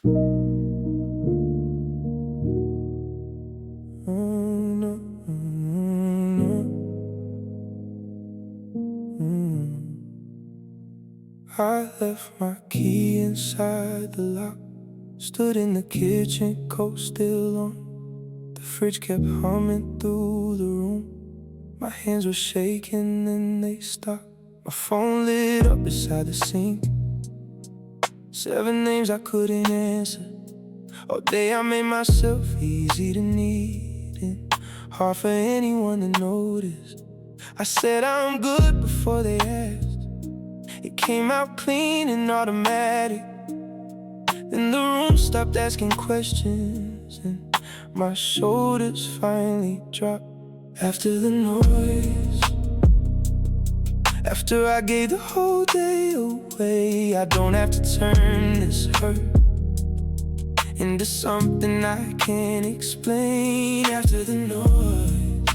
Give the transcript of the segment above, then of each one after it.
I left my key inside the lock. Stood in the kitchen, coat still on. The fridge kept humming through the room. My hands were shaking and they stopped. My phone lit up beside the sink. 7 names I couldn't answer. All day I made myself easy to need and hard for anyone to notice. I said I'm good before they asked. It came out clean and automatic. Then the room stopped asking questions and my shoulders finally dropped. After the noise, after I gave the whole day away, I don't have to turn this hurt into something I can't explain. After the noise,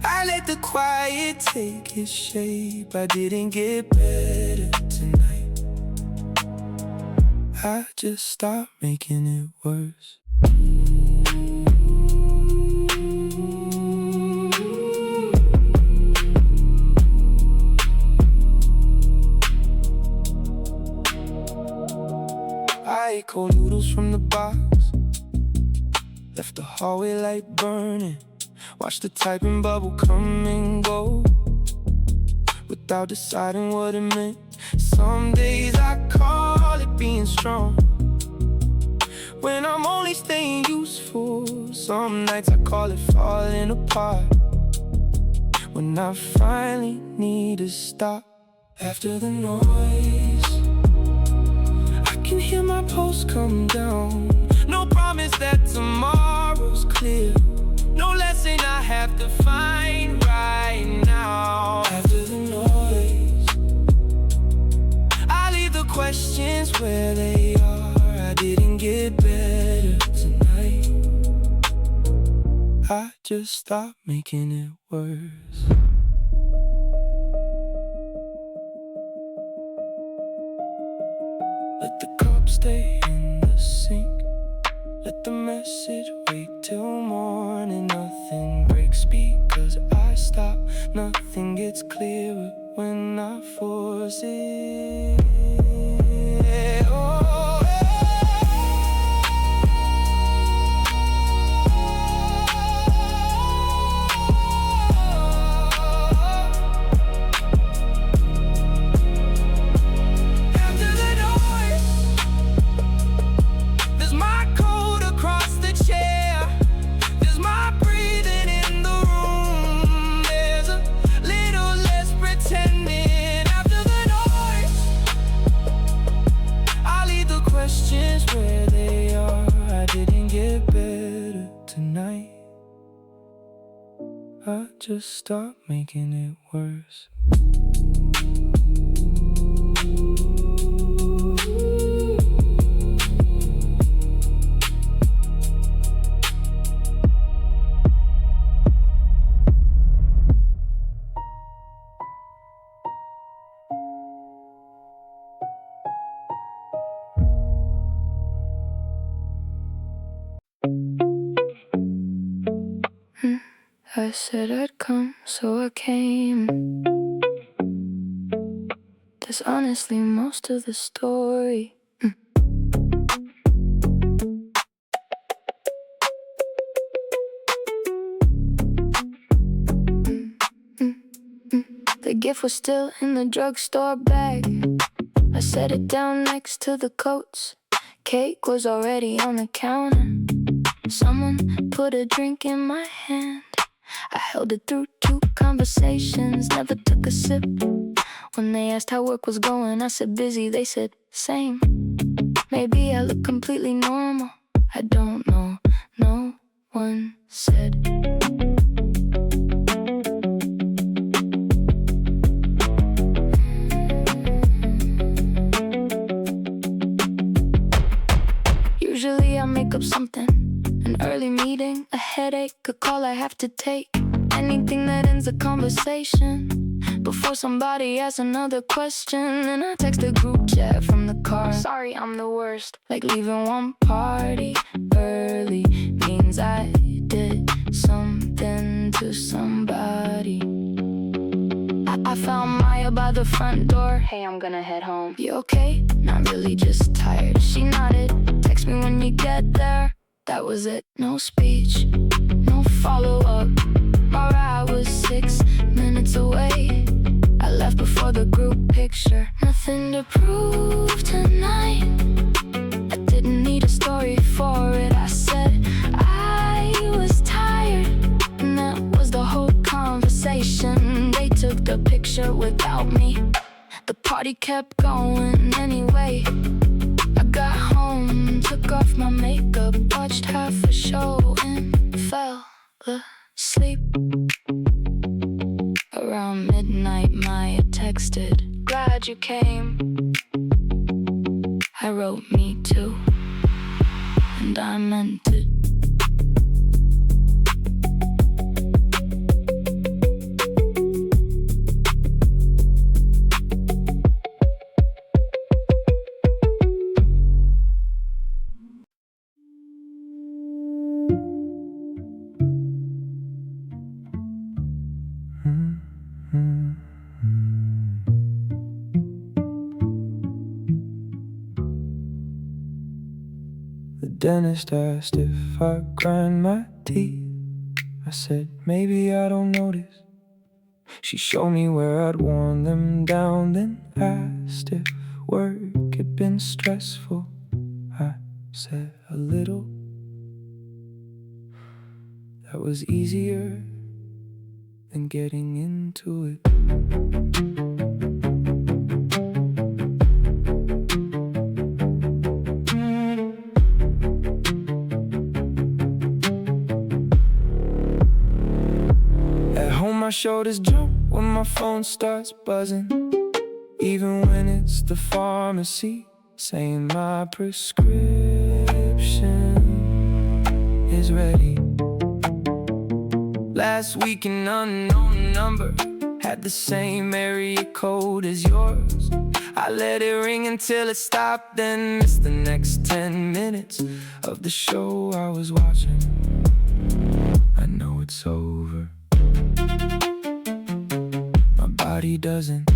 I let the quiet take its shape. I didn't get better tonight. I just stopped making it worse. I ate cold noodles from the box, left the hallway light burning, watched the typing bubble come and go, without deciding what it meant. Some days I call it being strong, when I'm only staying useful. Some nights I call it falling apart, when I finally need to stop. After the noise, I can hear my pulse come down. No promise that tomorrow's clear, no lesson I have to find right now. After the noise, I leave the questions where they are. I didn't get better tonight. I just stopped making it worse. Let the cup stay in the sink, let the message wait till morning. Nothing breaks because I stop. Nothing gets clearer when I force it. Oh. Where they are, I didn't get better tonight. I just stopped making it worse. I said I'd come, so I came. That's honestly most of the story. The gift was still in the drugstore bag. I set it down next to the coats. Cake was already on the counter. Someone put a drink in my hand. I held it through 2 conversations, never took a sip. When they asked how work was going, I said busy, they said same. Maybe I look completely normal, I don't know, no one said. Usually I make up something, an early meeting, a headache, a call I have to take. Anything that ends a conversation. before somebody asks another question. And I text the group chat from the car. Sorry, I'm the worst. Like leaving one party early means I did something to somebody. I found Maya by the front door. Hey, I'm gonna head home. You okay? Not really, just tired. She nodded. Text me when you get there. That was it. No speech, no follow-up. My ride was 6 minutes away. I left before the group picture. Nothing to prove tonight. I didn't need a story for it. I said I was tired, and that was the whole conversation. They took the picture without me. The party kept going anyway. I got home, took off my makeup, watched half a show and fell asleep. Around midnight, Maya texted, glad you came. I wrote me too, and I meant it. The dentist asked if I grind my teeth. I said, maybe I don't notice. She showed me where I'd worn them down, then asked if work had been stressful. I said, a little. That was easier than getting into it. My shoulders jump when my phone starts buzzing, even when it's the pharmacy saying my prescription is ready. Last week an unknown number had the same area code as yours. I let it ring until it stopped, then missed the next 10 minutes of the show I was watching. I know it's over. My body doesn't.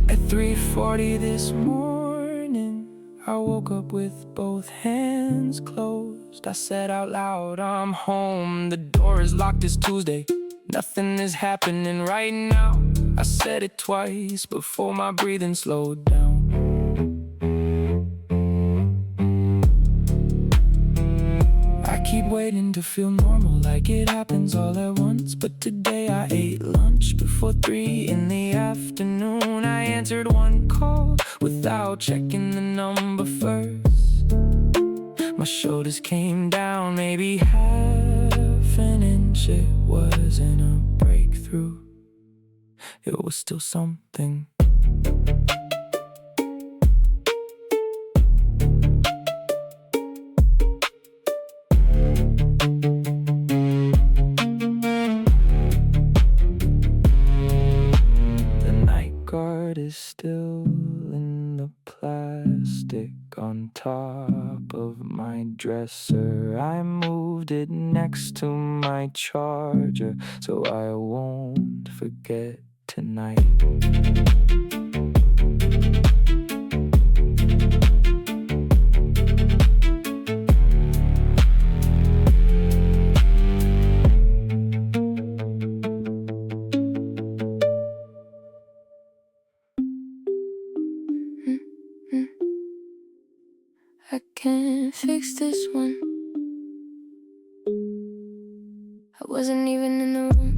At 3:40 this morning, I woke up with both hands closed. I said out loud, I'm home. The door is locked, it's Tuesday. Nothing is happening right now. I said it twice before my breathing slowed down. I keep waiting to feel normal, like it happens all at once. But today I ate lunch before 3 in the afternoon. I answered one call without checking the number first. My shoulders came down maybe half an inch. It wasn't a breakthrough, it was still something. Is still in the plastic on top of my dresser. I moved it next to my charger so I won't forget tonight. I can't fix this one. I wasn't even in the room.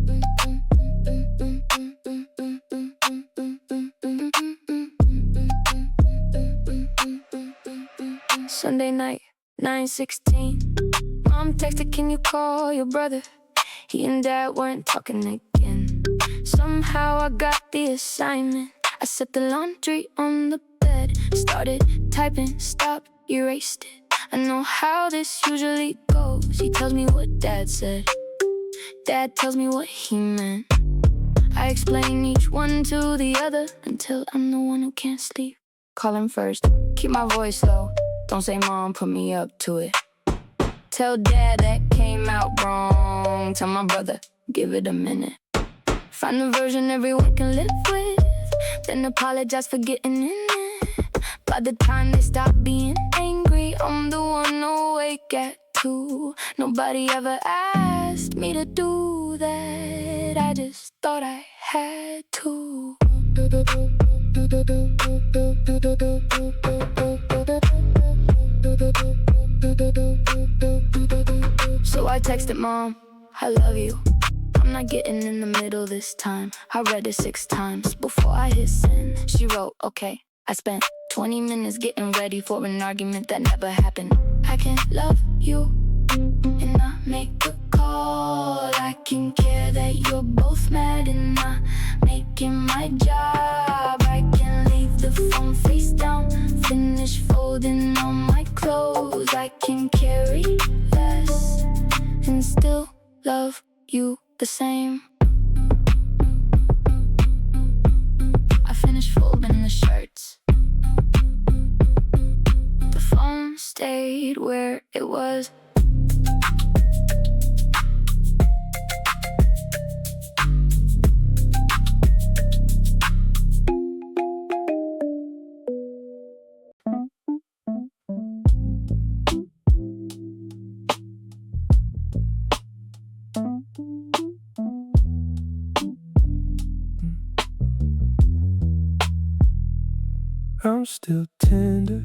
Sunday night, 9:16. Mom texted, can you call your brother? He and Dad weren't talking again. Somehow I got the assignment. I set the laundry on the bed, started typing, stopped, erased it. I know how this usually goes. He tells me what Dad said, Dad tells me what he meant. I explain each one to the other until I'm the one who can't sleep. Call him first, keep my voice low. Don't say Mom put me up to it. Tell Dad that came out wrong. Tell my brother, give it a minute. Find a version everyone can live with, then apologize for getting in it. By the time they stop being angry, I'm the one awake at 2. Nobody ever asked me to do that, I just thought I had to. So I texted Mom, I love you. I'm not getting in the middle this time. I read it 6 times before I hit send. She wrote, okay. I spent 20 minutes getting ready for an argument that never happened. I can love you and not make the call. I can care that you're both mad and not making my job. I can leave the phone face down, finish folding all my clothes. I can carry less and still love you the same. I finished folding the shirts. The phone stayed where it was. I'm still tender.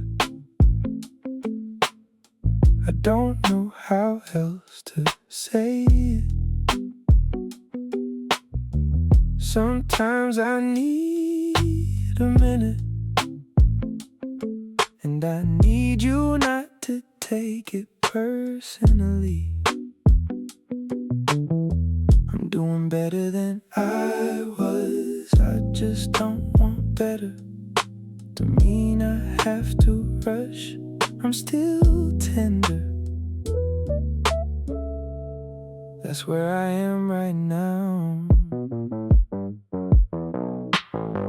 I don't know how else to say it. Sometimes I need a minute, and I need you not to take it personally. I'm doing better than I was. I just don't want better to mean I have to rush. I'm still tender. That's where I am right now.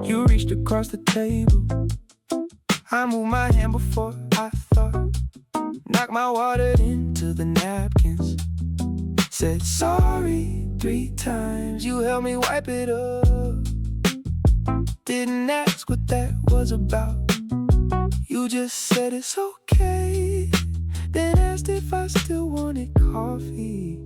You reached across the table. I moved my hand before I thought. Knocked my water into the napkins. Said sorry 3 times. You helped me wipe it up. Didn't ask what that was about. You just said it's okay, then asked if I still wanted coffee.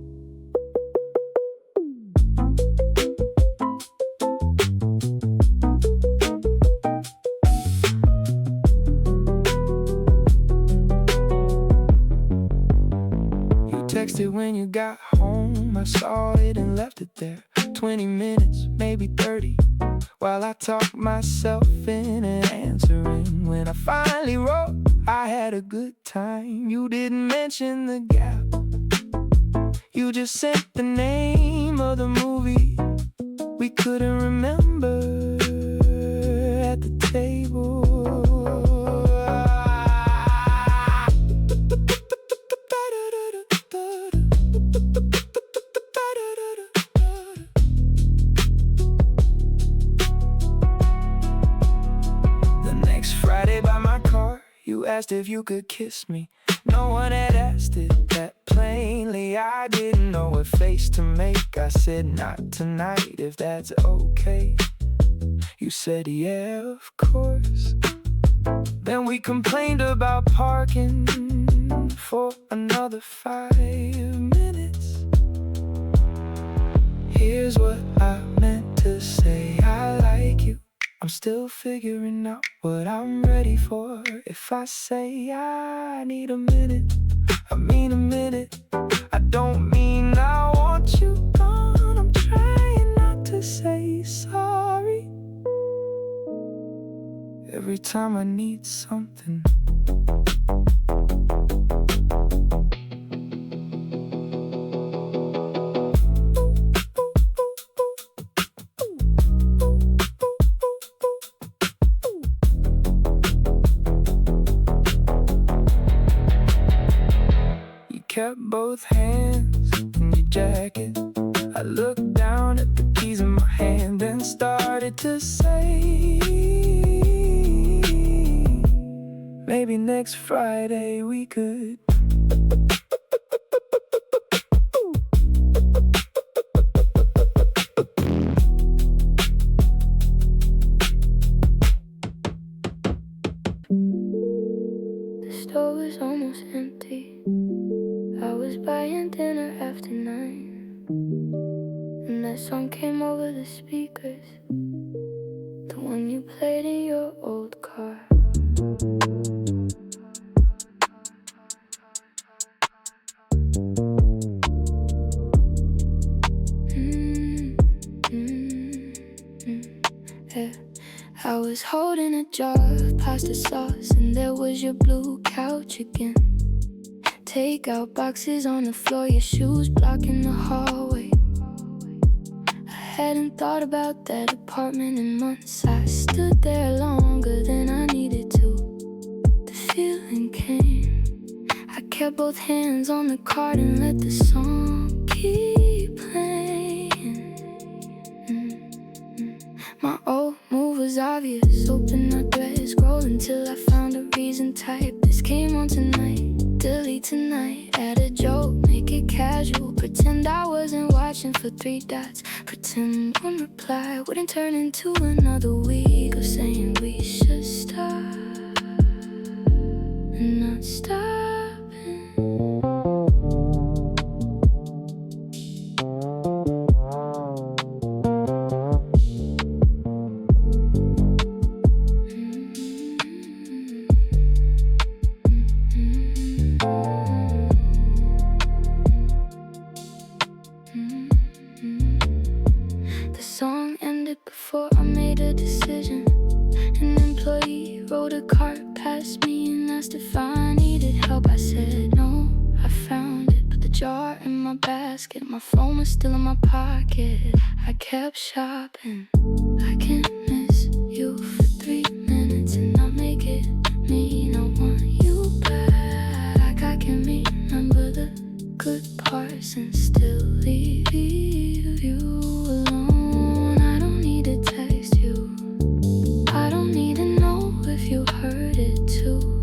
You texted when you got home. I saw it and left it there. 20 minutes, maybe 30, while I talked myself in and answering. When I finally wrote, I had a good time. You didn't mention the gap. You just sent the name of the movie we couldn't remember at the table. You asked if you could kiss me. No one had asked it that plainly. I didn't know what face to make. I said not tonight, if that's okay. You said yeah, of course. Then we complained about parking for another 5 minutes. Here's what I meant to say. I like you. I'm still figuring out what I'm ready for. If I say I need a minute, I mean a minute. I don't mean I want you gone. I'm trying not to say sorry every time I need something. started to say, maybe next Friday we could. The store was almost empty. I was buying dinner after 9, and that song came over the speakers, the one you played in your old car. Yeah. I was holding a jar of pasta sauce, and there was your blue couch again. Take-out boxes on the floor, your shoes blocking the hallway. I hadn't thought about that apartment in months. I stood there longer than I needed to. The feeling came. I kept both hands on the card and let the song keep playing. My old move was obvious. Open my thread, scroll until I found a reason. Type, this came on tonight. Delete tonight, add a joke, make it casual. Pretend I wasn't watching for 3 dots. Pretend one reply wouldn't turn into another week of saying we should stop and not stopping. The song ended before I made a decision. An employee rode a cart past me and asked if I needed help. I said no, I found it. Put the jar in my basket, my phone was still in my pocket. I kept shopping. I can't miss you for 3 minutes and not make it mean I want you back. I can remember the good parts and still leave you alone. I don't need to text you. I don't need to know if you heard it too.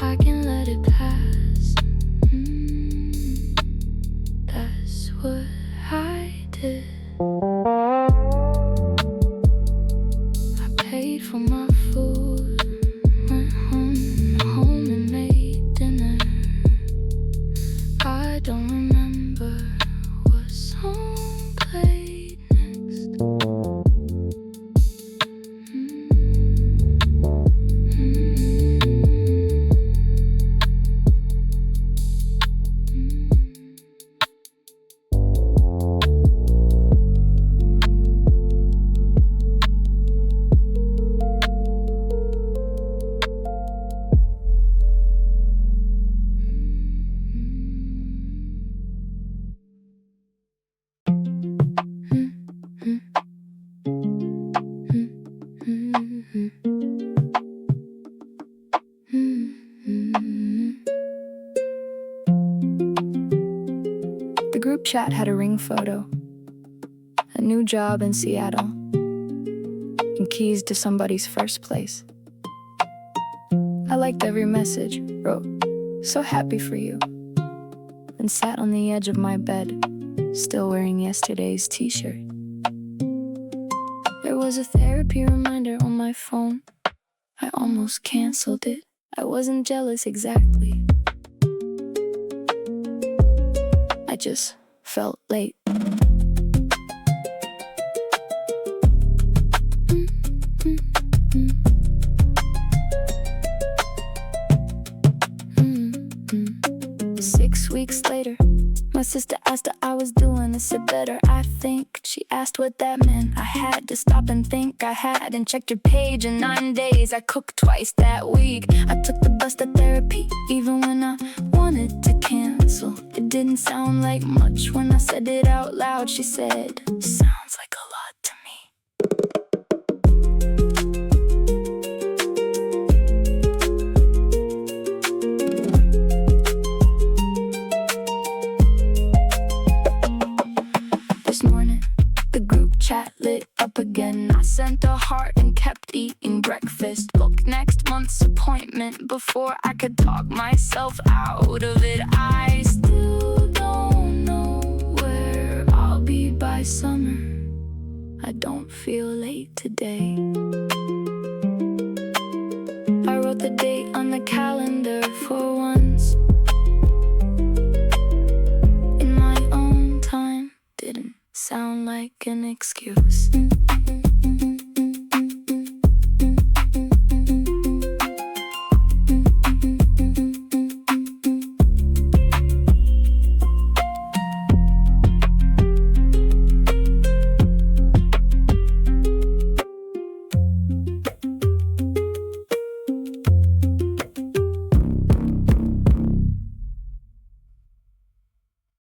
I can let it pass. That's what I did. I paid for my food, went home and made dinner. I don't remember what song played next. The group chat had a ring photo, a new job in Seattle, and keys to somebody's first place. I liked every message, wrote, "So happy for you," and sat on the edge of my bed, still wearing yesterday's t-shirt. There was a therapy reminder on my phone. I almost canceled it. I wasn't jealous exactly. I just felt late. Weeks later, my sister asked how I was doing. I said better, I think. She asked what that meant. I had to stop and think. I hadn't checked her page in 9 days. I cooked twice that week. I took the bus to therapy, even when I wanted to cancel. It didn't sound like much when I said it out loud. She said, "Sounds like a lot to me." This morning, the group chat lit up again. I sent a heart and kept eating breakfast. Book next month's appointment before I could talk myself out of it. I still don't know where I'll be by summer. I don't feel late today. I wrote the date on the calendar for once. In my own time, didn't sound like an excuse.